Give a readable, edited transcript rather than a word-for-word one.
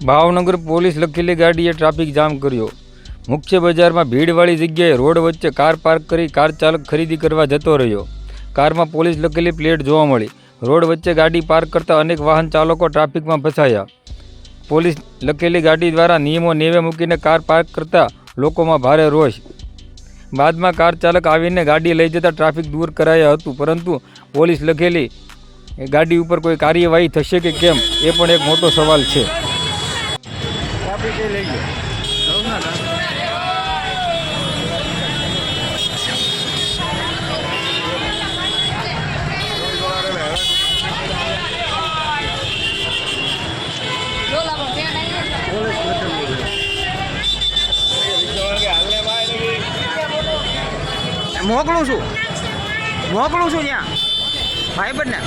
Bhavnagar police લખેલી ગાડીએ traffic jam કર્યો। મુખ્ય બજારમાં ભીડવાળી જગ્યાએ રોડ વચ્ચે કાર પાર્ક કરી કાર ચાલક ખરીદી કરવા જતો રહ્યો। કારમાં પોલીસ લખેલી પ્લેટ જોવા મળી। રોડ વચ્ચે ગાડી પાર્ક કરતા અનેક વાહન ચાલકો ટ્રાફિકમાં ફસાયા। પોલીસ લખેલી ગાડી દ્વારા નિયમો નેવે મૂકીને કાર પાર્ક કરતા લોકોમાં ભારે રોષ। બાદમાં કાર ચાલક આવીને ગાડી લઈ જતા ટ્રાફિક દૂર કરાયા હતું, પરંતુ પોલીસ લખેલી ગાડી ઉપર કોઈ કાર્યવાહી થશે કે કેમ એ પણ એક મોટો સવાલ છે। મોકલું છું ત્યાં ભાઈ બંને